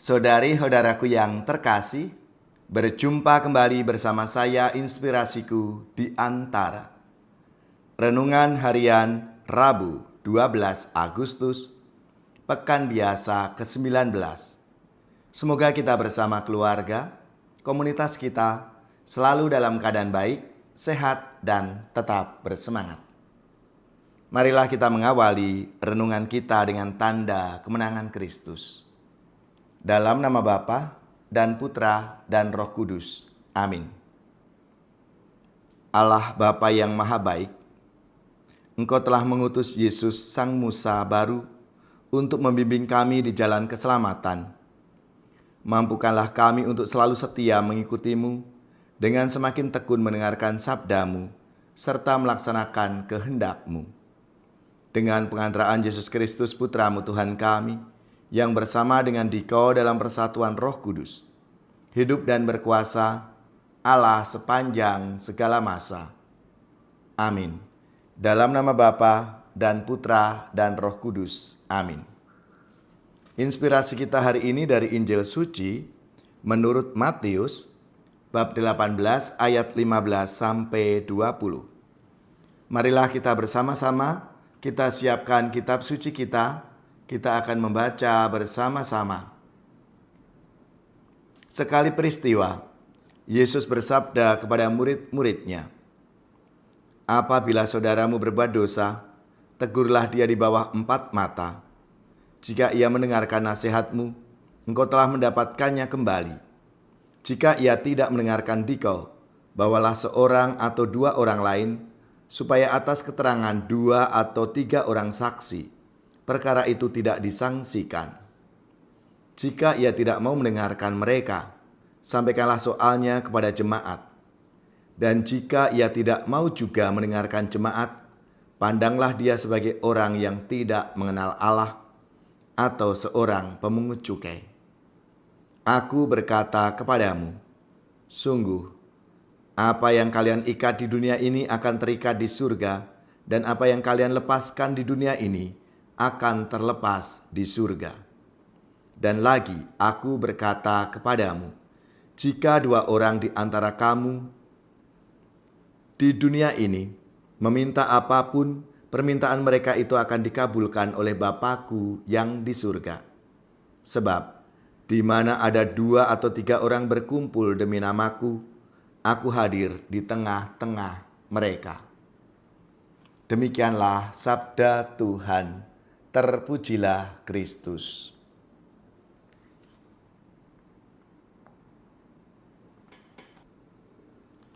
Saudari-saudaraku yang terkasih, berjumpa kembali bersama saya Inspirasiku di Antara. Renungan harian Rabu 12 Agustus, Pekan Biasa ke-19. Semoga kita bersama keluarga, komunitas kita, selalu dalam keadaan baik, sehat, dan tetap bersemangat. Marilah kita mengawali renungan kita dengan tanda kemenangan Kristus. Dalam nama Bapa dan Putra dan Roh Kudus. Amin. Allah Bapa yang Maha Baik, Engkau telah mengutus Yesus Sang Musa baru untuk membimbing kami di jalan keselamatan. Mampukanlah kami untuk selalu setia mengikutimu dengan semakin tekun mendengarkan sabdamu serta melaksanakan kehendak-Mu. Dengan pengantaraan Yesus Kristus Putra-Mu Tuhan kami, yang bersama dengan Dikau dalam persatuan Roh Kudus, hidup dan berkuasa Allah sepanjang segala masa. Amin. Dalam nama Bapa dan Putra dan Roh Kudus. Amin. Inspirasi kita hari ini dari Injil Suci menurut Matius bab 18 ayat 15 sampai 20. Marilah kita bersama-sama kita siapkan kitab suci kita. Kita akan membaca bersama-sama. Sekali peristiwa, Yesus bersabda kepada murid-muridnya, "Apabila saudaramu berbuat dosa, tegurlah dia di bawah 4 mata. Jika ia mendengarkan nasihatmu, engkau telah mendapatkannya kembali. Jika ia tidak mendengarkan dikau, bawalah seorang atau 2 orang lain, supaya atas keterangan 2 atau 3 orang saksi, perkara itu tidak disangsikan. Jika ia tidak mau mendengarkan mereka, sampaikanlah soalnya kepada jemaat. Dan jika ia tidak mau juga mendengarkan jemaat, pandanglah dia sebagai orang yang tidak mengenal Allah atau seorang pemungut cukai. Aku berkata kepadamu, sungguh, apa yang kalian ikat di dunia ini akan terikat di surga, dan apa yang kalian lepaskan di dunia ini akan terlepas di surga. Dan lagi aku berkata kepadamu, jika 2 orang di antara kamu di dunia ini meminta apapun, permintaan mereka itu akan dikabulkan oleh Bapa-Ku yang di surga. Sebab di mana ada 2 atau 3 orang berkumpul demi nama-Ku, Aku hadir di tengah-tengah mereka." Demikianlah sabda Tuhan. Terpujilah Kristus.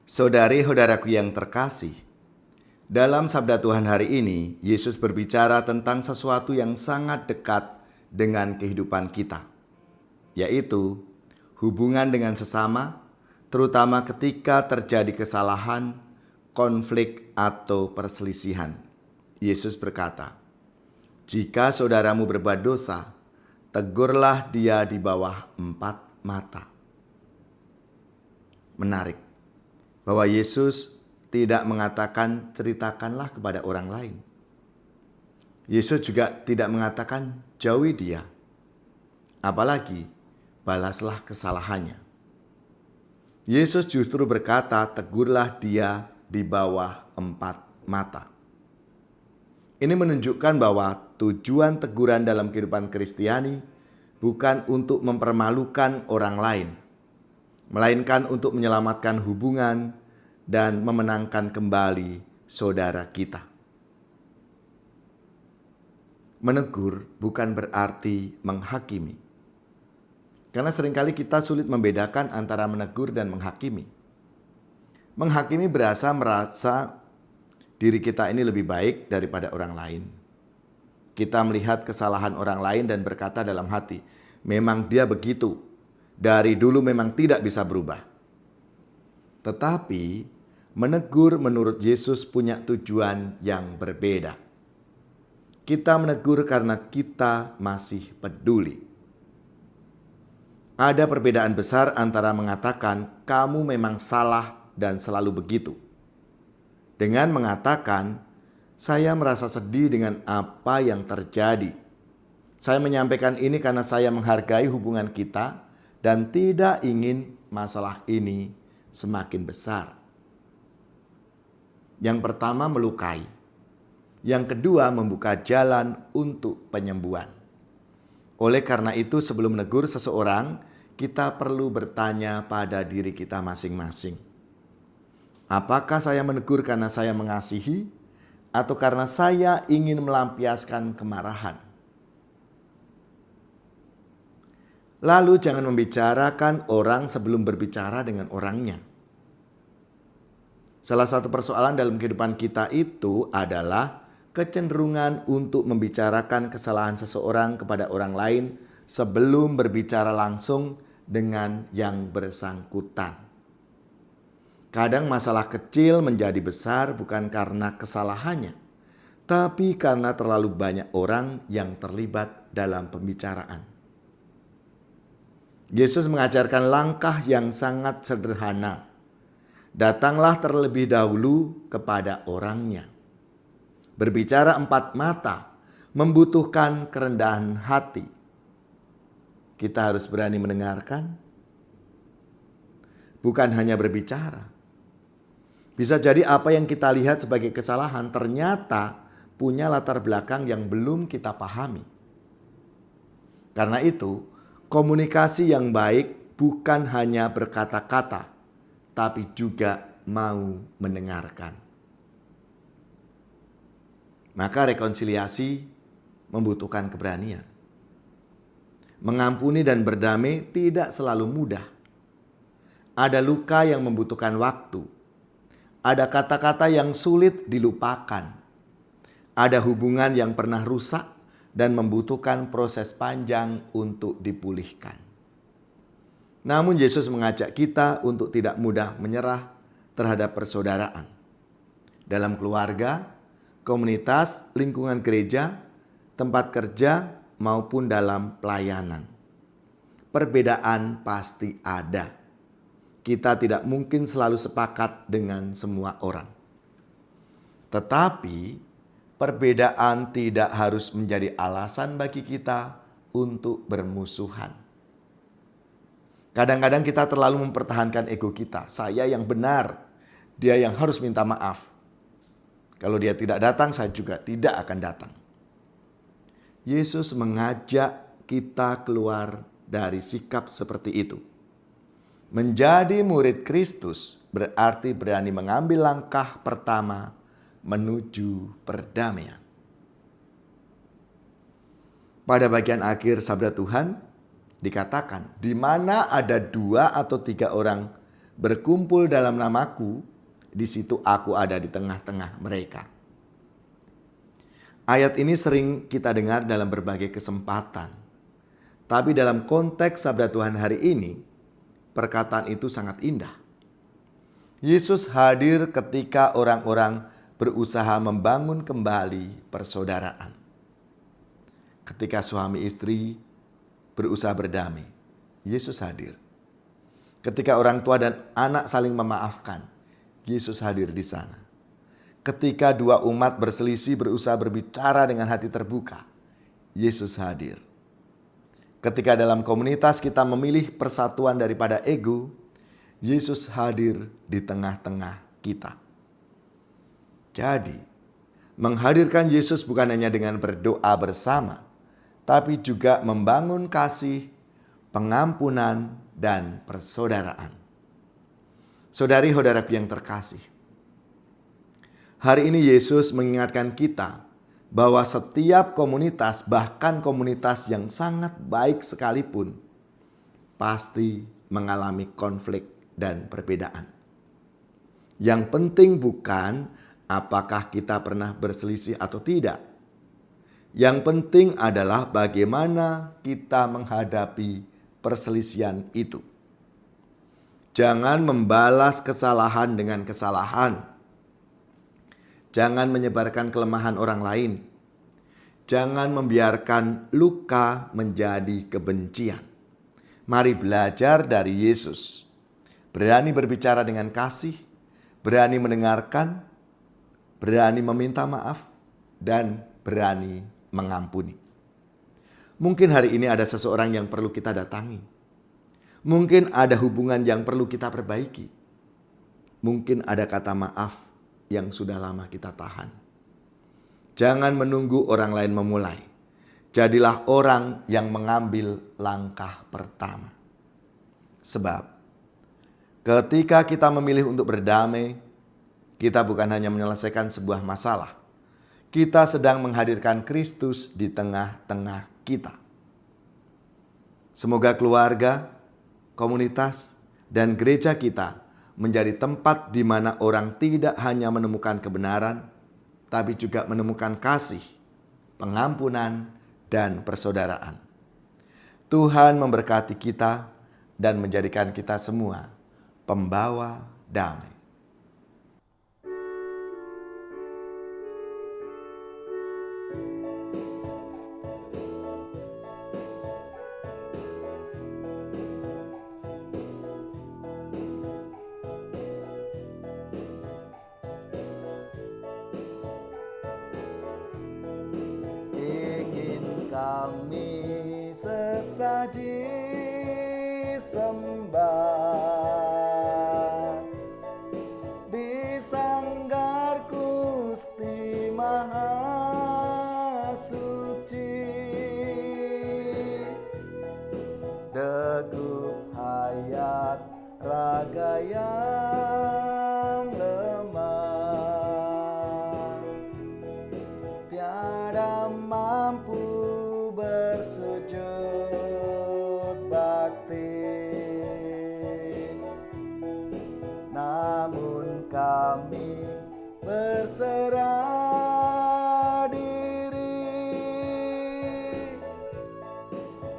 Saudari-saudaraku yang terkasih, dalam sabda Tuhan hari ini, Yesus berbicara tentang sesuatu yang sangat dekat dengan kehidupan kita, yaitu hubungan dengan sesama, terutama ketika terjadi kesalahan, konflik, atau perselisihan. Yesus berkata, "Jika saudaramu berbuat dosa, tegurlah dia di bawah 4 mata." Menarik bahwa Yesus tidak mengatakan ceritakanlah kepada orang lain. Yesus juga tidak mengatakan jauhi dia, apalagi balaslah kesalahannya. Yesus justru berkata tegurlah dia di bawah 4 mata. Ini menunjukkan bahwa tujuan teguran dalam kehidupan Kristiani bukan untuk mempermalukan orang lain, melainkan untuk menyelamatkan hubungan dan memenangkan kembali saudara kita. Menegur bukan berarti menghakimi, karena seringkali kita sulit membedakan antara menegur dan menghakimi. Menghakimi merasa diri kita ini lebih baik daripada orang lain. Kita melihat kesalahan orang lain dan berkata dalam hati, memang dia begitu, dari dulu memang tidak bisa berubah. Tetapi menegur menurut Yesus punya tujuan yang berbeda. Kita menegur karena kita masih peduli. Ada perbedaan besar antara mengatakan kamu memang salah dan selalu begitu, dengan mengatakan saya merasa sedih dengan apa yang terjadi. Saya menyampaikan ini karena saya menghargai hubungan kita dan tidak ingin masalah ini semakin besar. Yang pertama, melukai. Yang kedua, membuka jalan untuk penyembuhan. Oleh karena itu, sebelum menegur seseorang, kita perlu bertanya pada diri kita masing-masing. Apakah saya menegur karena saya mengasihi atau karena saya ingin melampiaskan kemarahan? Lalu jangan membicarakan orang sebelum berbicara dengan orangnya. Salah satu persoalan dalam kehidupan kita itu adalah kecenderungan untuk membicarakan kesalahan seseorang kepada orang lain sebelum berbicara langsung dengan yang bersangkutan. Kadang masalah kecil menjadi besar bukan karena kesalahannya, tapi karena terlalu banyak orang yang terlibat dalam pembicaraan. Yesus mengajarkan langkah yang sangat sederhana. Datanglah terlebih dahulu kepada orangnya. Berbicara empat mata membutuhkan kerendahan hati. Kita harus berani mendengarkan, bukan hanya berbicara. Bisa jadi apa yang kita lihat sebagai kesalahan ternyata punya latar belakang yang belum kita pahami. Karena itu, komunikasi yang baik bukan hanya berkata-kata, tapi juga mau mendengarkan. Maka rekonsiliasi membutuhkan keberanian. Mengampuni dan berdamai tidak selalu mudah. Ada luka yang membutuhkan waktu. Ada kata-kata yang sulit dilupakan. Ada hubungan yang pernah rusak dan membutuhkan proses panjang untuk dipulihkan. Namun Yesus mengajak kita untuk tidak mudah menyerah terhadap persaudaraan. Dalam keluarga, komunitas, lingkungan gereja, tempat kerja, maupun dalam pelayanan. Perbedaan pasti ada. Kita tidak mungkin selalu sepakat dengan semua orang. Tetapi perbedaan tidak harus menjadi alasan bagi kita untuk bermusuhan. Kadang-kadang kita terlalu mempertahankan ego kita. Saya yang benar, dia yang harus minta maaf. Kalau dia tidak datang, saya juga tidak akan datang. Yesus mengajak kita keluar dari sikap seperti itu. Menjadi murid Kristus berarti berani mengambil langkah pertama menuju perdamaian. Pada bagian akhir sabda Tuhan, dikatakan, di mana ada 2 atau 3 orang berkumpul dalam namaku, di situ aku ada di tengah-tengah mereka. Ayat ini sering kita dengar dalam berbagai kesempatan. Tapi dalam konteks sabda Tuhan hari ini, perkataan itu sangat indah. Yesus hadir ketika orang-orang berusaha membangun kembali persaudaraan. Ketika suami istri berusaha berdamai, Yesus hadir. Ketika orang tua dan anak saling memaafkan, Yesus hadir di sana. Ketika 2 umat berselisih berusaha berbicara dengan hati terbuka, Yesus hadir. Ketika dalam komunitas kita memilih persatuan daripada ego, Yesus hadir di tengah-tengah kita. Jadi, menghadirkan Yesus bukan hanya dengan berdoa bersama, tapi juga membangun kasih, pengampunan, dan persaudaraan. Saudari-saudaraku yang terkasih, hari ini Yesus mengingatkan kita bahwa setiap komunitas, bahkan komunitas yang sangat baik sekalipun, pasti mengalami konflik dan perbedaan. Yang penting bukan apakah kita pernah berselisih atau tidak. Yang penting adalah bagaimana kita menghadapi perselisihan itu. Jangan membalas kesalahan dengan kesalahan. Jangan menyebarkan kelemahan orang lain. Jangan membiarkan luka menjadi kebencian. Mari belajar dari Yesus. Berani berbicara dengan kasih, berani mendengarkan, berani meminta maaf, dan berani mengampuni. Mungkin hari ini ada seseorang yang perlu kita datangi. Mungkin ada hubungan yang perlu kita perbaiki. Mungkin ada kata maaf yang sudah lama kita tahan. Jangan menunggu orang lain memulai. Jadilah orang yang mengambil langkah pertama. Sebab ketika kita memilih untuk berdamai, kita bukan hanya menyelesaikan sebuah masalah. Kita sedang menghadirkan Kristus di tengah-tengah kita. Semoga keluarga, komunitas, dan gereja kita menjadi tempat di mana orang tidak hanya menemukan kebenaran, tapi juga menemukan kasih, pengampunan, dan persaudaraan. Tuhan memberkati kita dan menjadikan kita semua pembawa damai. Kami sesaji sembah di sanggar Gusti Maha Suci, degup hayat raga yang lemah, tiada mampu bersujud bakti, namun kami berserah diri.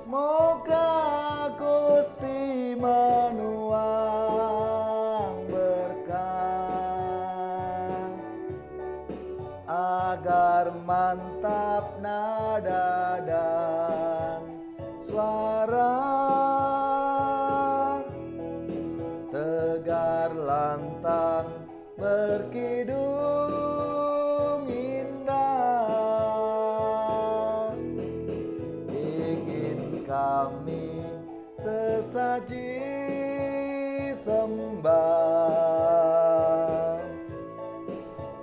Semoga Gusti menuang berkah, agar mantap nada dan suara, tegar lantang berkidung indah. Ingin kami sesaji sembah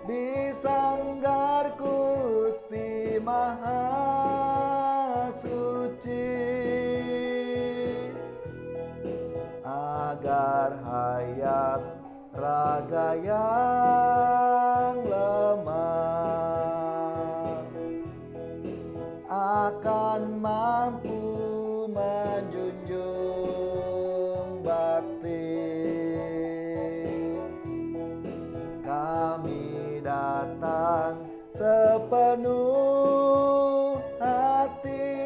di sanggar Gusti Maha Suci, agar hayat raga yang lemah akan mampu menjunjung bakti. Kami datang sepenuh hati,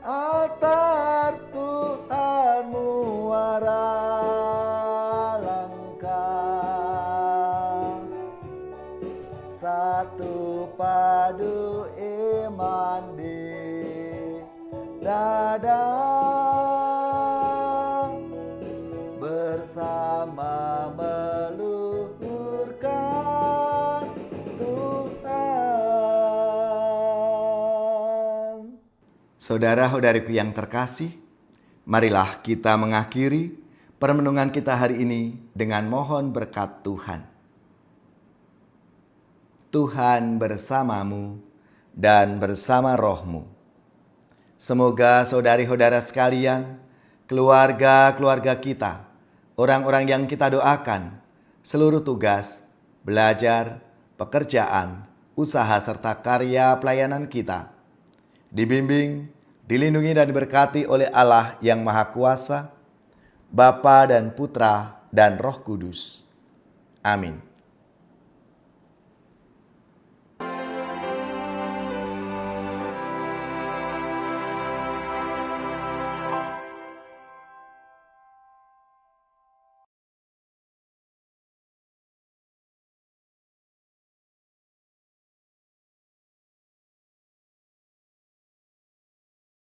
altar Tuhan muara langkah, satu padu iman di dada, bersama meluhurkan Tuhan. Saudara-saudariku yang terkasih, marilah kita mengakhiri permenungan kita hari ini dengan mohon berkat Tuhan. Tuhan bersamamu dan bersama rohmu. Semoga saudari-saudara sekalian, keluarga-keluarga kita, orang-orang yang kita doakan, seluruh tugas, belajar, pekerjaan, usaha serta karya pelayanan kita dibimbing, dilindungi dan diberkati oleh Allah yang Maha Kuasa, Bapa dan Putra dan Roh Kudus. Amin.